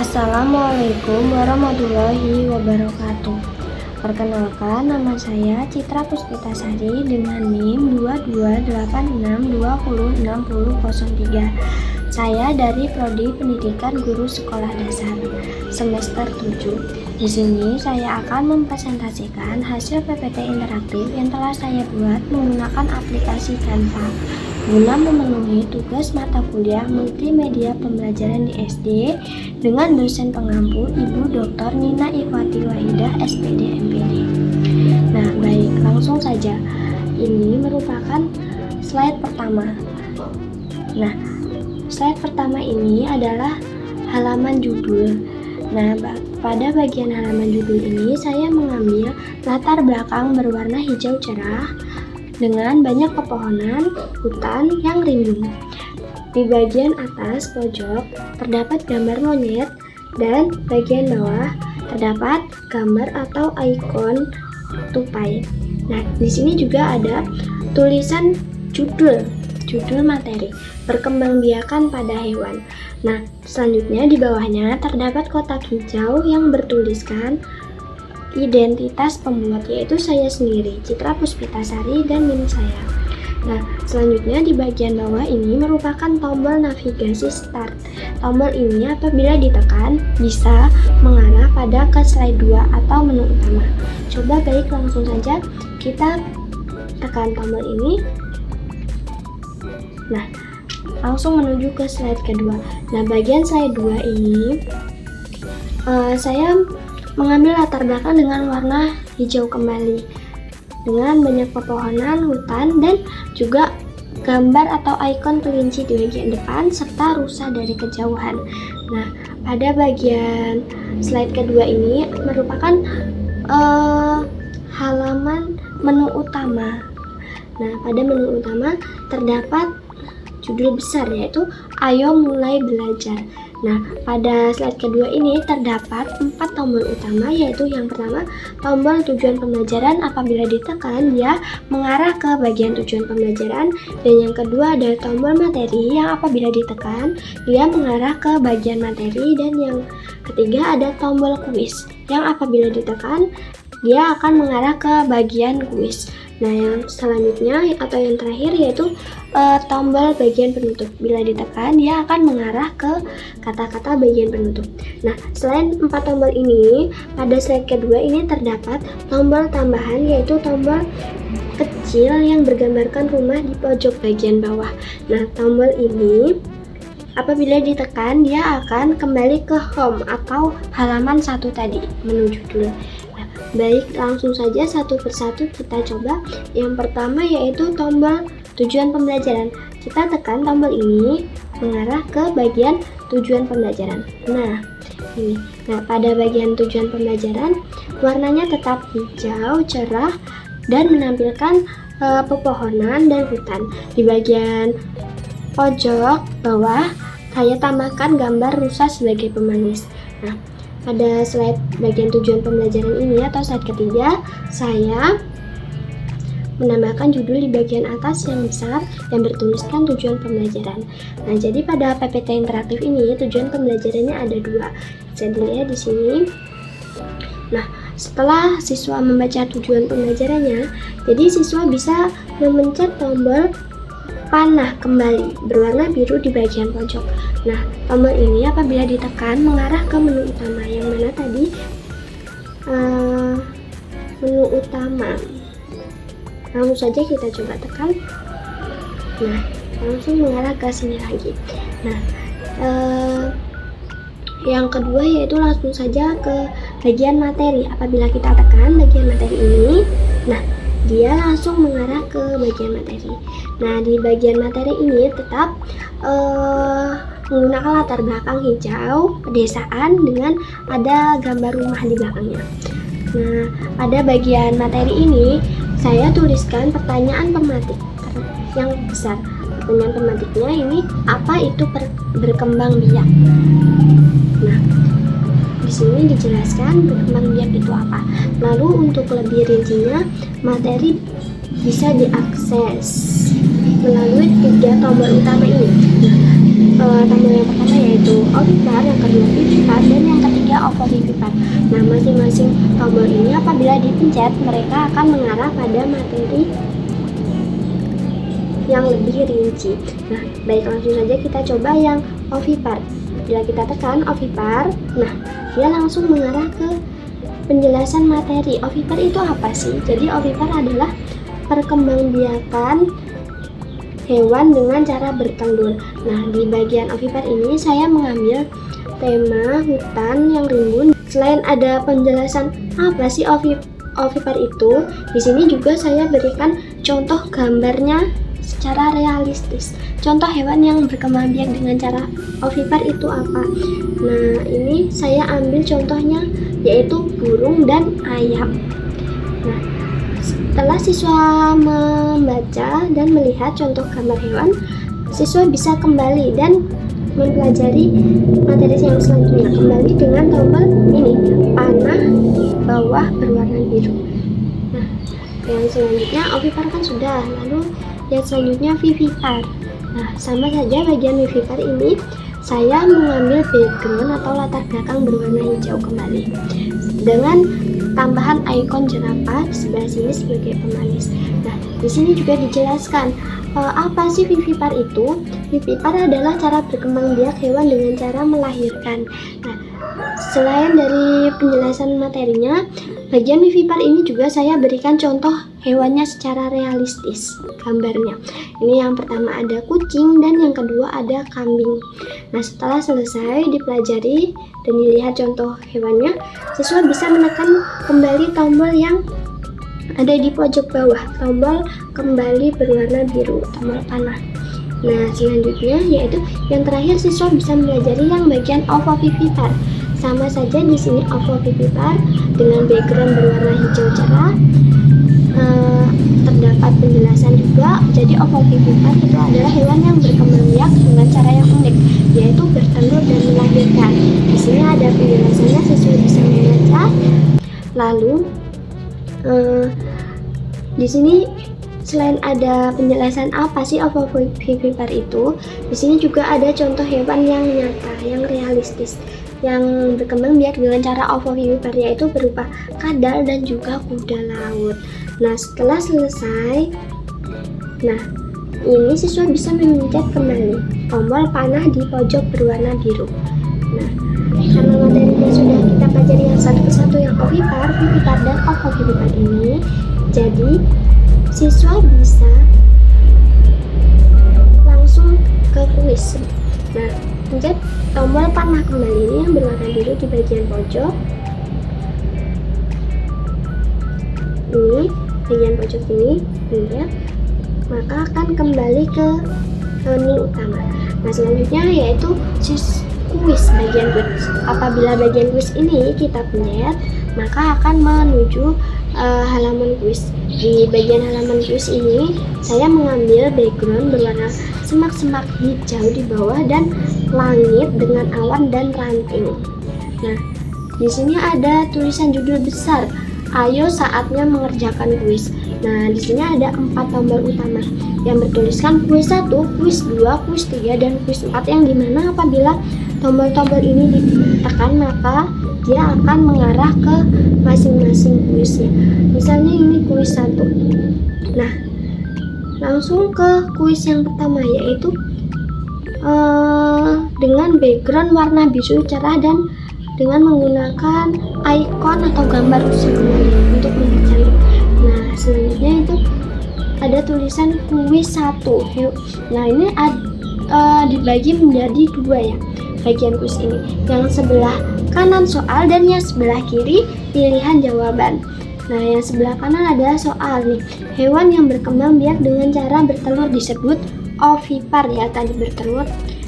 Assalamualaikum warahmatullahi wabarakatuh. Perkenalkan, nama saya Citra Puspitasari dengan NIM 2286206003. Saya dari Prodi Pendidikan Guru Sekolah Dasar semester 7. Di sini saya akan mempresentasikan hasil PPT interaktif yang telah saya buat menggunakan aplikasi Canva guna memenuhi tugas mata kuliah multimedia pembelajaran di SD dengan dosen pengampu Ibu Dr. Nina Ikhwati Wahidah SPD MPD. Nah, baik, langsung saja. Ini merupakan slide pertama. Nah, slide pertama ini adalah halaman judul. Nah, pada bagian halaman judul ini saya mengambil latar belakang berwarna hijau cerah dengan banyak pepohonan hutan yang rimbun. Di bagian atas pojok terdapat gambar monyet dan bagian bawah terdapat gambar atau ikon tupai. Nah, di sini juga ada tulisan judul materi, perkembangbiakan pada hewan. Nah, selanjutnya di bawahnya terdapat kotak hijau yang bertuliskan identitas pembuat, yaitu saya sendiri, Citra Puspitasari, dan NIM saya. Nah, selanjutnya di bagian bawah ini merupakan tombol navigasi start. Tombol ini apabila ditekan bisa mengarah pada ke slide 2 atau menu utama. Coba baik, langsung saja kita tekan tombol ini. Nah, langsung menuju ke slide kedua. Nah, bagian slide 2 ini saya mengambil latar belakang dengan warna hijau kembali dengan banyak pepohonan, hutan, dan juga gambar atau ikon kelinci di bagian depan serta rusa dari kejauhan. Nah, pada bagian slide kedua ini merupakan halaman menu utama. Nah, pada menu utama terdapat judul besar, yaitu Ayo Mulai Belajar. Nah, pada slide kedua ini terdapat 4 tombol utama, yaitu yang pertama tombol tujuan pembelajaran, apabila ditekan dia mengarah ke bagian tujuan pembelajaran, dan yang kedua ada tombol materi yang apabila ditekan dia mengarah ke bagian materi, dan yang ketiga ada tombol kuis yang apabila ditekan dia akan mengarah ke bagian kuis. Nah, yang selanjutnya atau yang terakhir yaitu tombol bagian penutup. Bila ditekan, dia akan mengarah ke kata-kata bagian penutup. Nah, selain 4 tombol ini, pada slide kedua ini terdapat tombol tambahan, yaitu tombol kecil yang bergambarkan rumah di pojok bagian bawah. Nah, tombol ini apabila ditekan, dia akan kembali ke home atau halaman 1 tadi, menu judul. Baik, langsung saja satu persatu kita coba. Yang pertama yaitu tombol tujuan pembelajaran. Kita tekan tombol ini mengarah ke bagian tujuan pembelajaran. Nah, ini. Nah, pada bagian tujuan pembelajaran warnanya tetap hijau cerah dan menampilkan pepohonan dan hutan. Di bagian pojok bawah saya tambahkan gambar rusa sebagai pemanis. Nah, pada slide bagian tujuan pembelajaran ini atau slide ketiga, saya menambahkan judul di bagian atas yang besar yang bertuliskan tujuan pembelajaran. Nah, jadi pada PPT interaktif ini tujuan pembelajarannya ada 2. Bisa dilihat di sini. Nah, setelah siswa membaca tujuan pembelajarannya, jadi siswa bisa memencet tombol panah kembali berwarna biru di bagian pojok. Nah, tombol ini apabila ditekan mengarah ke menu utama, yang mana tadi menu utama. Langsung saja kita coba tekan. Nah, langsung mengarah ke sini lagi. Nah, yang kedua yaitu langsung saja ke bagian materi. Apabila kita tekan bagian materi ini, nah dia langsung mengarah ke bagian materi. Nah, di bagian materi ini tetap menggunakan latar belakang hijau pedesaan dengan ada gambar rumah di belakangnya. Nah, pada bagian materi ini saya tuliskan pertanyaan pematik yang besar. Pertanyaan pematiknya ini, apa itu berkembang biak? Nah, di sini dijelaskan berkembang biak itu apa. Lalu untuk lebih rincinya, materi bisa diakses melalui 3 tombol utama ini. tombol yang pertama yaitu ovipar, yang kedua vivipar, dan yang ketiga ovovivipar. Nah, masing-masing tombol ini apabila dipencet mereka akan mengarah pada materi yang lebih rinci. Nah, baik, langsung saja kita coba yang ovipar. Bila kita tekan ovipar, nah dia langsung mengarah ke penjelasan materi. Ovipar itu apa sih? Jadi ovipar adalah perkembangbiakan hewan dengan cara bertelur. Nah, di bagian ovipar ini saya mengambil tema hutan yang rimbun. Selain ada penjelasan apa sih ovipar itu, di sini juga saya berikan contoh gambarnya secara realistis. Contoh hewan yang berkembang biak dengan cara ovipar itu apa? Nah, ini saya ambil contohnya yaitu burung dan ayam. Nah, setelah siswa membaca dan melihat contoh gambar hewan, siswa bisa kembali dan mempelajari materi yang selanjutnya. Kembali dengan tombol ini, panah bawah berwarna biru. Nah, yang selanjutnya ovipar kan sudah, lalu yang selanjutnya vivipar. Nah, sama saja bagian vivipar ini saya mengambil background atau latar belakang berwarna hijau kembali dengan tambahan ikon jerapah di sebelah sini sebagai pemanis. Nah, di sini juga dijelaskan apa sih vivipar itu? Vivipar adalah cara berkembang biak hewan dengan cara melahirkan. Nah, selain dari penjelasan materinya, bagian vivipar ini juga saya berikan contoh hewannya secara realistis gambarnya. Ini yang pertama ada kucing dan yang kedua ada kambing. Nah, setelah selesai dipelajari dan dilihat contoh hewannya, siswa bisa menekan kembali tombol yang ada di pojok bawah, tombol kembali berwarna biru, tombol panah. Nah, selanjutnya yaitu yang terakhir siswa bisa mempelajari yang bagian ovovivipar. Sama saja di sini ovovivipar dengan background berwarna hijau cerah. Terdapat penjelasan juga. Jadi ovovivipar itu adalah hewan yang berkembang biak dengan cara yang unik, yaitu bertelur dan melahirkan. Di sini ada penjelasannya, siswa bisa membaca. Lalu di sini selain ada penjelasan apa sih ovovivipar itu, di sini juga ada contoh hewan yang nyata, yang realistis, yang berkembang biak dengan cara ovovivipar, yaitu berupa kadal dan juga kuda laut. Nah, setelah selesai, nah ini siswa bisa memencet kembali tombol panah di pojok berwarna biru. Nah, karena materinya sudah kita pelajari yang satu persatu, yang ovipar, vivipar, dan ovovivipar ini, jadi siswa bisa langsung ke kuis. Nah, pencet tombol panah kembali ini yang berwarna biru di bagian pojok. Ini bagian pojok ini, ya, maka akan kembali ke menu utama. Nah, selanjutnya yaitu kuis, bagian kuis. Apabila bagian kuis ini kita pencet, maka akan menuju halaman kuis. Di bagian halaman kuis ini saya mengambil background berwarna semak-semak hijau di bawah dan langit dengan awan dan ranting. Nah, di sini ada tulisan judul besar, ayo saatnya mengerjakan kuis. Nah, di sini ada 4 tombol utama yang bertuliskan kuis 1, kuis 2, kuis 3, dan kuis 4, yang dimana apabila tombol-tombol ini ditekan maka dia akan mengarah ke masing-masing kuisnya. Misalnya ini kuis 1. Nah, langsung ke kuis yang pertama, yaitu dengan background warna biru cerah dan dengan menggunakan ikon atau gambar usil untuk mempercantik. Nah, selanjutnya itu ada tulisan kuis 1. Nah, ini dibagi menjadi 2 ya, bagian kuis ini. Yang sebelah kanan soal dan yang sebelah kiri pilihan jawaban. Nah, yang sebelah kanan ada soal nih. Hewan yang berkembang biak dengan cara bertelur disebut ovipar, ya, tadi bertelur.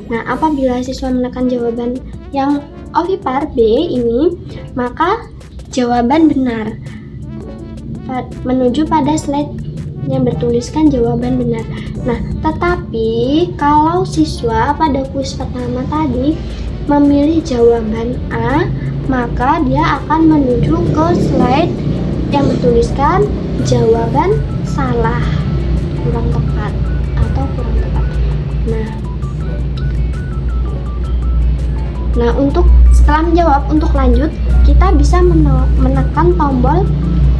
Nah, apabila siswa menekan jawaban yang ovipar B ini, maka jawaban benar. Menuju pada slide yang bertuliskan jawaban benar. Nah, tetapi kalau siswa pada kuis pertama tadi memilih jawaban A, maka dia akan menuju ke slide yang bertuliskan jawaban salah, kurang tepat, atau kurang tepat. Nah, Nah, setelah menjawab, untuk lanjut kita bisa menekan tombol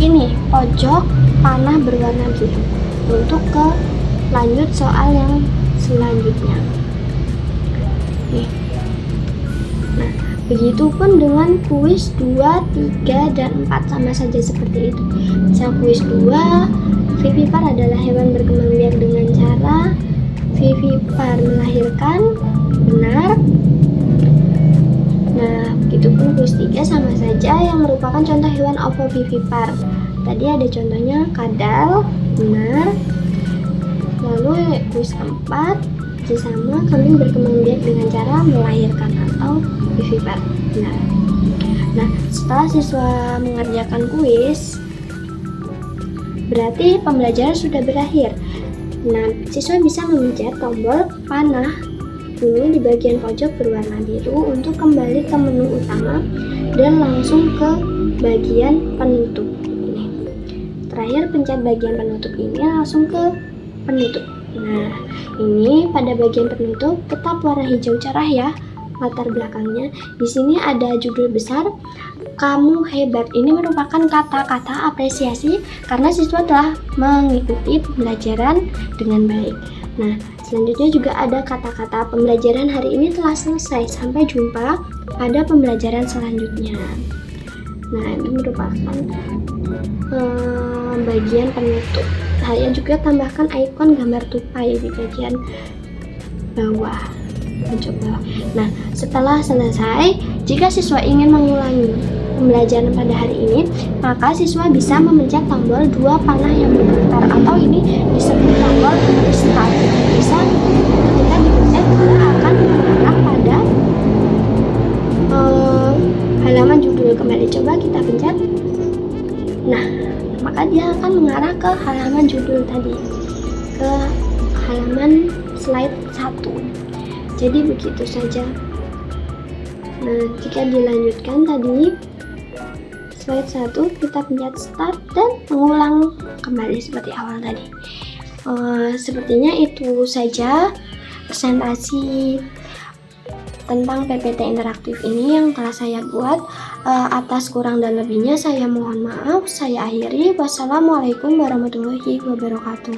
ini, pojok panah berwarna biru, untuk ke lanjut soal yang selanjutnya. Nih. Nah, begitupun dengan kuis 2, 3, dan 4 sama saja seperti itu. Misal kuis 2, vivipar adalah hewan berkembang biak dengan cara vivipar melahirkan, benar. Nah, begitupun kuis 3 sama saja, yang merupakan contoh hewan ovovivipar. Tadi ada contohnya kadal, benar. Lalu kuis 4 sama, kambing berkembang biak dengan cara melahirkan atau vivipar, benar. Nah, setelah siswa mengerjakan kuis, berarti pembelajaran sudah berakhir. Nah, siswa bisa memencet tombol panah ini di bagian pojok berwarna biru untuk kembali ke menu utama dan langsung ke bagian penutup. Nih. Terakhir pencet bagian penutup ini langsung ke penutup. Nah, ini pada bagian penutup tetap warna hijau cerah ya latar belakangnya. Di sini ada judul besar, "Kamu Hebat." Ini merupakan kata-kata apresiasi karena siswa telah mengikuti pembelajaran dengan baik. Nah, selanjutnya juga ada kata-kata pembelajaran hari ini telah selesai. Sampai jumpa pada pembelajaran selanjutnya. Nah, ini merupakan bagian penutup. Saya juga tambahkan ikon gambar tupai di bagian bawah. Nah, setelah selesai, jika siswa ingin mengulangi pembelajaran pada hari ini, maka siswa bisa memencet tombol 2 panah yang berputar, atau ini disebut tombol restart. Bisa ketika dipencet dia akan mengarah pada halaman judul. Kembali coba kita pencet. Nah, maka dia akan mengarah ke halaman judul tadi, ke halaman slide 1. Jadi begitu saja. Nah, jika dilanjutkan tadi slide 1, kita pencet start dan mengulang kembali seperti awal tadi. Sepertinya itu saja presentasi tentang PPT interaktif ini yang telah saya buat. Atas kurang dan lebihnya saya mohon maaf. Saya akhiri. Wassalamualaikum warahmatullahi wabarakatuh.